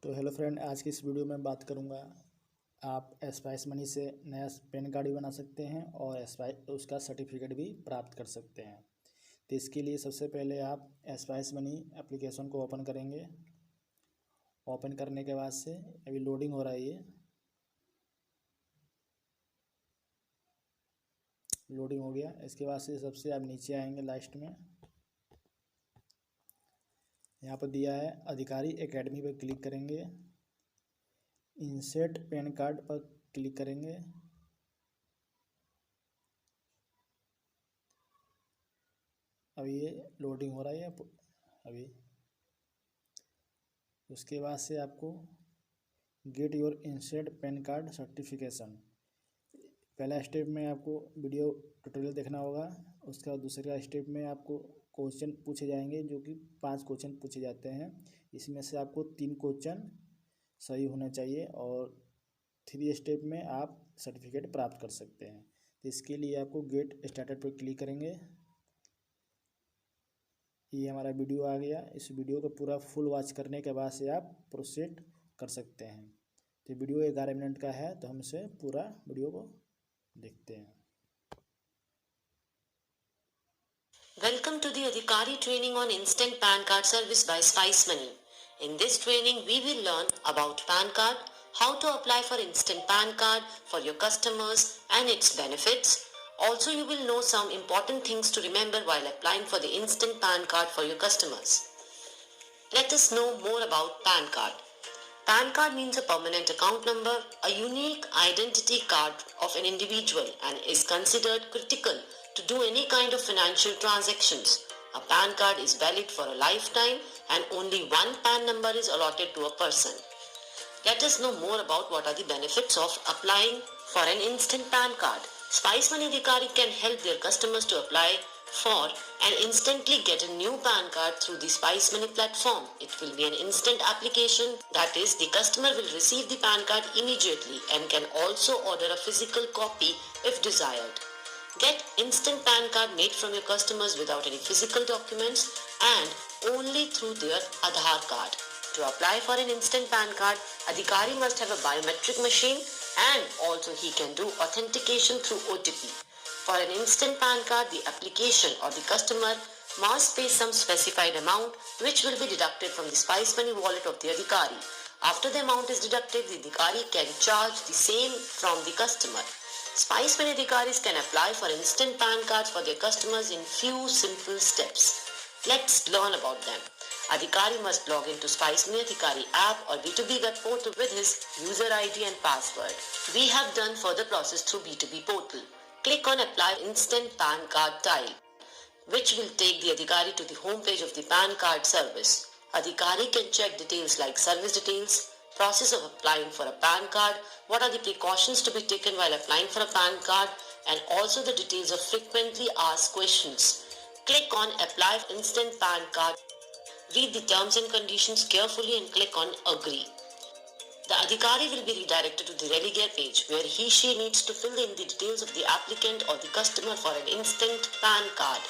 तो hello friend, आज की इस वीडियो में बात करूंगा। आप स्पाइस मनी से नया पैन कार्ड भी बना सकते हैं और उसका सर्टिफिकेट भी प्राप्त कर सकते हैं। तो इसके लिए सबसे पहले आप स्पाइस मनी एप्लीकेशन को ओपन करेंगे। ओपन करने के बाद से अभी लोडिंग हो रहा है, ये लोडिंग हो गया। इसके बाद से सबसे आप नीचे आएंगे, लास्ट में यहाँ पर दिया है अधिकारी एकेडमी पर क्लिक करेंगे। इंसर्ट पैन कार्ड पर क्लिक करेंगे। अभी ये लोडिंग हो रहा है अभी। उसके बाद से आपको get your insert pan card certification, पहला स्टेप में आपको वीडियो ट्यूटोरियल देखना होगा। उसका दूसरा स्टेप में आपको क्वेश्चन पूछे जाएंगे, जो कि 5 क्वेश्चन पूछे जाते हैं। इसमें से आपको 3 क्वेश्चन सही होना चाहिए और 3 स्टेप में आप सर्टिफिकेट प्राप्त कर सकते हैं। तो इसके लिए आपको गेट स्टार्टेड पर क्लिक करेंगे। ये हमारा वीडियो आ गया। इस वीडियो को पूरा फुल वॉच करने के बाद से आप प्रोसीड कर सकते हैं। तो वीडियो 11 मिनट का है, तो हम इसे पूरा वीडियो को देखते हैं। Welcome to the Adhikari training on Instant PAN Card service by Spice Money. In this training, we will learn about PAN card, how to apply for Instant PAN card for your customers and its benefits. Also, you will know some important things to remember while applying for the Instant PAN card for your customers. Let us know more about PAN card. PAN card means a permanent account number, a unique identity card of an individual, and is considered critical to do any kind of financial transactions. A PAN card is valid for a lifetime and only one PAN number is allotted to a person. Let us know more about what are the benefits of applying for an instant PAN card. Spice Money Adhikari can help their customers to apply for and instantly get a new PAN card through the Spice Money platform. It will be an instant application, that is, the customer will receive the PAN card immediately and can also order a physical copy if desired. Get instant PAN card made from your customers without any physical documents and only through their Aadhaar card. To apply for an instant PAN card, Adhikari must have a biometric machine and also he can do authentication through OTP. For an instant PAN card, the application or the customer must pay some specified amount which will be deducted from the Spice Money wallet of the Adhikari. After the amount is deducted, the Adhikari can charge the same from the customer. Spice Money Adhikaris can apply for instant PAN cards for their customers in few simple steps. Let's learn about them. Adhikari must log into Spice Money Adhikari app or B2B web portal with his user ID and password. We have done further process through B2B portal. Click on Apply Instant PAN Card tile, which will take the Adhikari to the home page of the PAN card service. Adhikari can check details like service details, process of applying for a PAN card, what are the precautions to be taken while applying for a PAN card, and also the details of frequently asked questions. Click on Apply Instant PAN Card. Read the terms and conditions carefully and click on Agree. The Adhikari will be redirected to the Religare page where he/she needs to fill in the details of the applicant or the customer for an instant PAN card.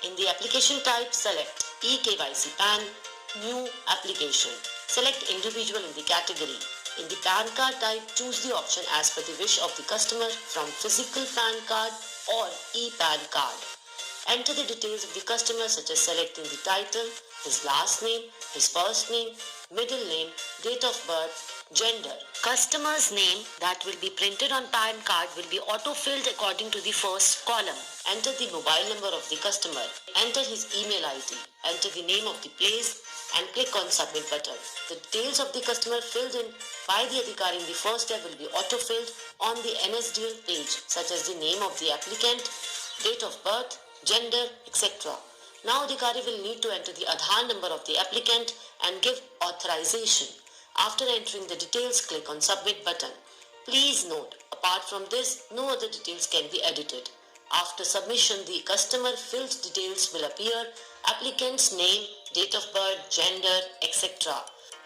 In the application type, select eKYC PAN, New Application. Select individual in the category. In the PAN card type, choose the option as per the wish of the customer from physical PAN card or e-PAN card. Enter the details of the customer such as selecting the title, his last name, his first name, middle name, date of birth, gender. Customer's name that will be printed on PAN card will be auto-filled according to the first column. Enter the mobile number of the customer. Enter his email ID. Enter the name of the place and click on submit button. The details of the customer filled in by the Adhikari in the first step will be auto-filled on the NSDL page, such as the name of the applicant, date of birth, gender, etc. Now Adhikari will need to enter the Aadhaar number of the applicant and give authorization. After entering the details, click on submit button. Please note, apart from this, no other details can be edited. After submission, the customer filled details will appear, applicant's name, date of birth, gender, etc.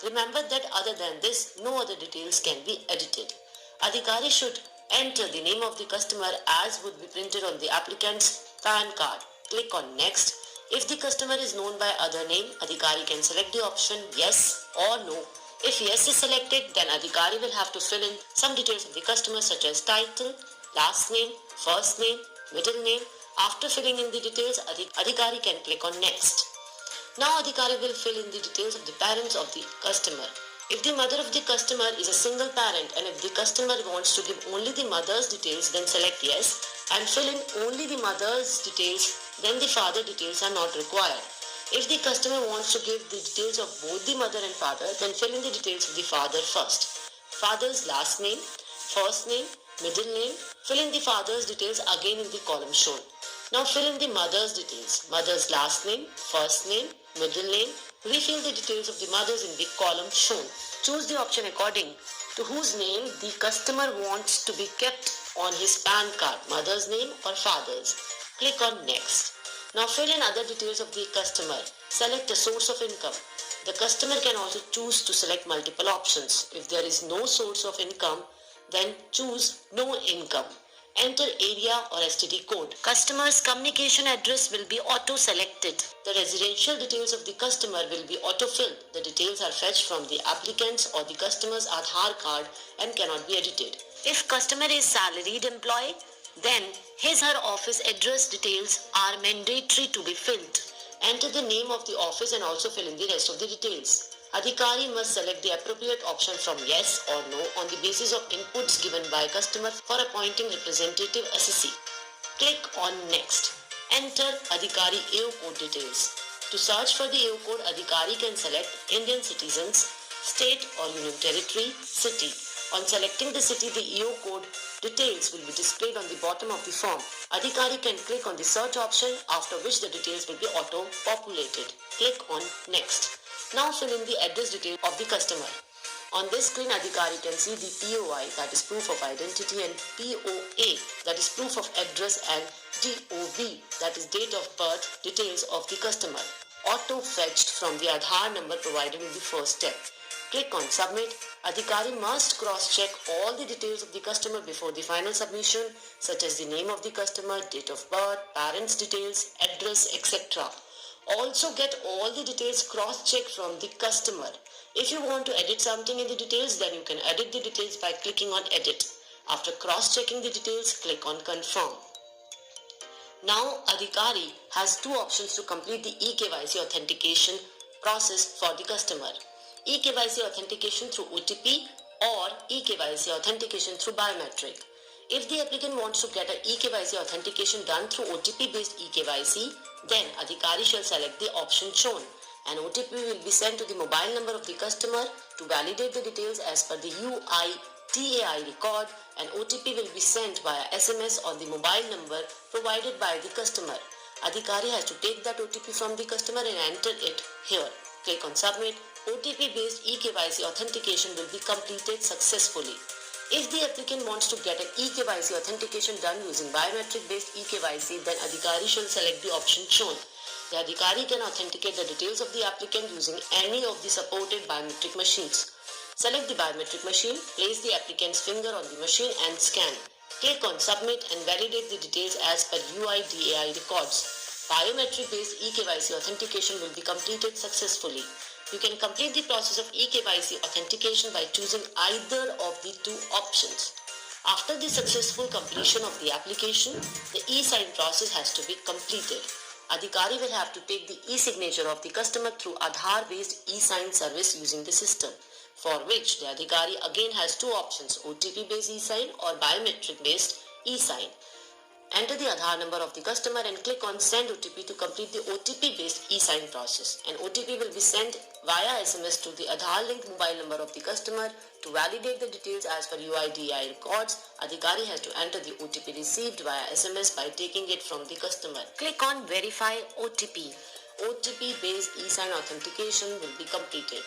Remember that other than this, no other details can be edited. Adhikari should enter the name of the customer as would be printed on the applicant's PAN card. Click on next. If the customer is known by other name, Adhikari can select the option yes or no If yes is selected, then Adhikari will have to fill in some details of the customer such as title, last name, first name, middle name. After filling in the details, Adhikari can click on next. Now Adhikari will fill in the details of the parents of the customer. If the mother of the customer is a single parent and if the customer wants to give only the mother's details, then select yes and fill in only the mother's details, then the father details are not required. If the customer wants to give the details of both the mother and father, then fill in the details of the father first. Father's last name, first name, middle name, fill in the father's details again in the column shown. Now fill in the mother's details. Mother's last name, first name, middle name. Refill the details of the mothers in the column shown. Choose the option according to whose name the customer wants to be kept on his PAN card, mother's name or father's. Click on next. Now fill in other details of the customer. Select a source of income. The customer can also choose to select multiple options. If there is no source of income, then choose no income. Enter area or STD code. Customer's communication address will be auto-selected. The residential details of the customer will be auto-filled. The details are fetched from the applicant's or the customer's Aadhaar card and cannot be edited. If customer is salaried employee, then his/her office address details are mandatory to be filled. Enter the name of the office and also fill in the rest of the details. Adhikari must select the appropriate option from yes or no on the basis of inputs given by customer for appointing representative assessee. Click on next. Enter Adhikari AO code details. To search for the AO code, Adhikari can select Indian citizens, state or union territory, city. On selecting the city, the AO code details will be displayed on the bottom of the form. Adhikari can click on the search option, after which the details will be auto-populated. Click on next. Now fill in the address detail of the customer. On this screen, Adhikari can see the POI, that is proof of identity, and POA, that is proof of address, and DOB, that is date of birth details of the customer, auto-fetched from the Aadhaar number provided in the first step. Click on submit. Adhikari must cross-check all the details of the customer before the final submission, such as the name of the customer, date of birth, parents' details, address, etc. Also get all the details cross-checked from the customer. If you want to edit something in the details, then you can edit the details by clicking on edit. After cross-checking the details, click on confirm. Now Adhikari has two options to complete the eKYC authentication process for the customer. eKYC authentication through OTP or eKYC authentication through biometric. If the applicant wants to get an eKYC authentication done through OTP-based eKYC, then Adhikari shall select the option shown. An OTP will be sent to the mobile number of the customer to validate the details as per the UIDAI record. An OTP will be sent via SMS on the mobile number provided by the customer. Adhikari has to take that OTP from the customer and enter it here. Click on submit. OTP-based eKYC authentication will be completed successfully. If the applicant wants to get an eKYC authentication done using biometric-based eKYC, then Adhikari shall select the option shown. The Adhikari can authenticate the details of the applicant using any of the supported biometric machines. Select the biometric machine, place the applicant's finger on the machine and scan. Click on submit and validate the details as per UIDAI records. Biometric-based eKYC authentication will be completed successfully. You can complete the process of eKYC authentication by choosing either of the two options. After the successful completion of the application, the e-sign process has to be completed. Adhikari will have to take the e-signature of the customer through Aadhaar-based e-sign service using the system, for which the Adhikari again has two options, OTP-based e-sign or biometric-based e-sign. Enter the Aadhaar number of the customer and click on Send OTP to complete the OTP-based e-sign process. An OTP will be sent via SMS to the Aadhaar-linked mobile number of the customer. To validate the details as per UIDAI records, Adhikari has to enter the OTP received via SMS by taking it from the customer. Click on Verify OTP. OTP-based e-sign authentication will be completed.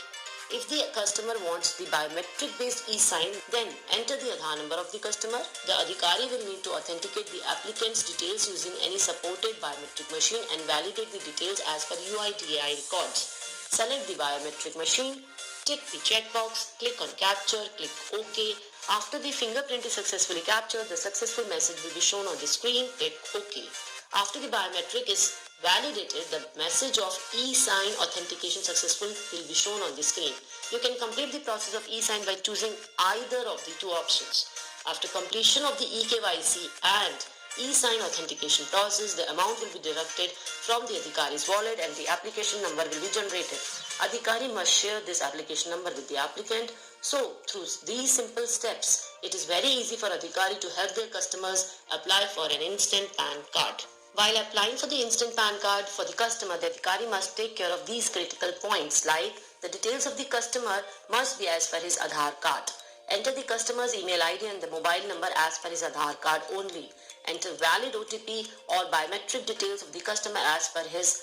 If the customer wants the biometric-based e-sign, then enter the Aadhaar number of the customer. The Adhikari will need to authenticate the applicant's details using any supported biometric machine and validate the details as per UIDAI records. Select the biometric machine, tick the checkbox, click on capture, click OK. After the fingerprint is successfully captured, the successful message will be shown on the screen. Click OK. After the biometric is validated, the message of e-sign authentication successful will be shown on the screen. You can complete the process of e-sign by choosing either of the two options. After completion of the eKYC and e-sign authentication process, the amount will be deducted from the Adhikari's wallet and the application number will be generated. Adhikari must share this application number with the applicant. So, through these simple steps, it is very easy for Adhikari to help their customers apply for an instant PAN card. While applying for the instant PAN card for the customer, the Adhikari must take care of these critical points like the details of the customer must be as per his Aadhaar card. Enter the customer's email ID and the mobile number as per his Aadhaar card only. Enter valid OTP or biometric details of the customer as per his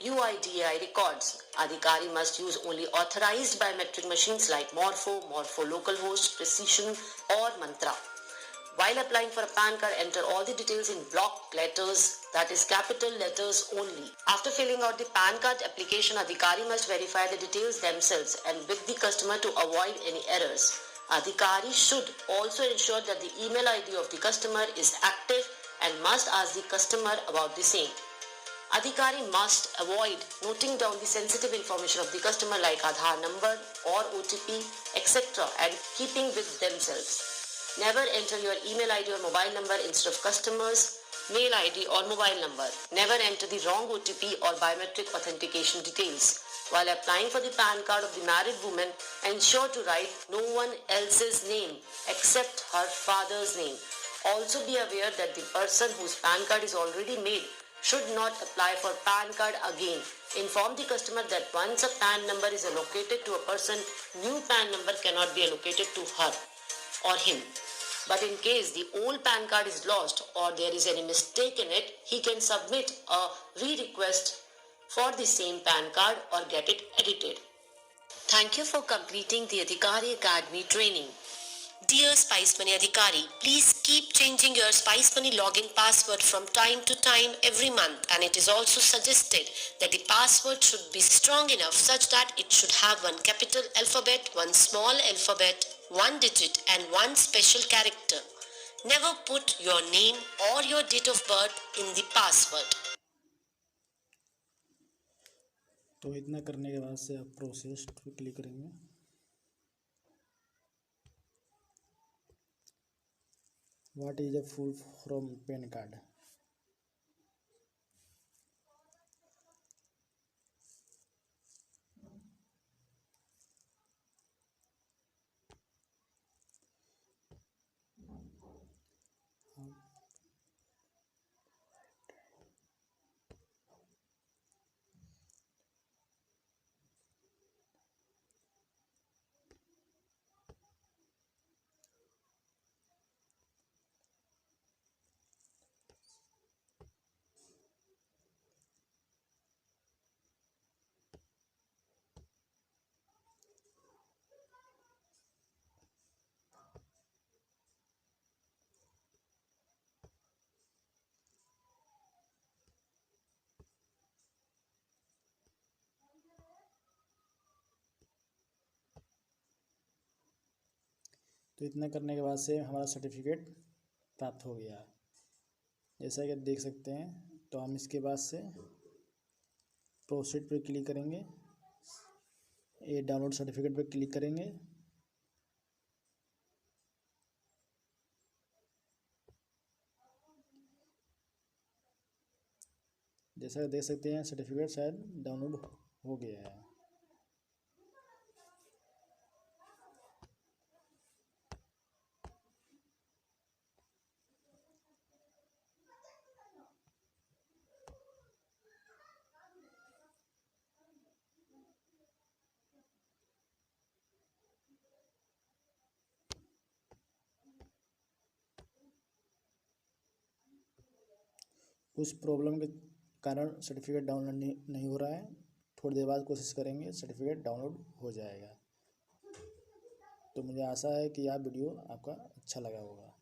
UIDAI records. Adhikari must use only authorized biometric machines like Morpho Localhost, Precision or Mantra. While applying for a PAN card, enter all the details in block letters, that is capital letters only. After filling out the PAN card application, Adhikari must verify the details themselves and with the customer to avoid any errors. Adhikari should also ensure that the email ID of the customer is active and must ask the customer about the same. Adhikari must avoid noting down the sensitive information of the customer like Aadhaar number or OTP, etc. and keeping with themselves. Never enter your email ID or mobile number instead of customer's mail ID or mobile number. Never enter the wrong OTP or biometric authentication details. While applying for the PAN card of the married woman, ensure to write no one else's name except her father's name. Also be aware that the person whose PAN card is already made should not apply for PAN card again. Inform the customer that once a PAN number is allocated to a person, new PAN number cannot be allocated to her or him. But in case the old PAN card is lost or there is any mistake in it, he can submit a re-request for the same PAN card or get it edited. Thank you for completing the Adhikari Academy training. Dear Spice Money Adhikari, please keep changing your Spice Money login password from time to time every month, and it is also suggested that the password should be strong enough such that it should have one capital alphabet, one small alphabet, one digit and one special character. Never put your name or your date of birth in the password. तो इतना करने के बाद से आप process पे click करेंगे। What is the full form pan card? तो इतना करने के बाद से हमारा सर्टिफिकेट प्राप्त हो गया। जैसा कि आप देख सकते हैं, तो हम इसके बाद से प्रोसीड पर क्लिक करेंगे, ये डाउनलोड सर्टिफिकेट पर क्लिक करेंगे। जैसा कि देख सकते हैं, सर्टिफिकेट शायद डाउनलोड हो गया है। कुछ प्रॉब्लम के कारण सर्टिफिकेट डाउनलोड नहीं हो रहा है। थोड़ी देर बाद कोशिश करेंगे, सर्टिफिकेट डाउनलोड हो जाएगा। तो मुझे आशा है कि यह वीडियो आपका अच्छा लगा होगा।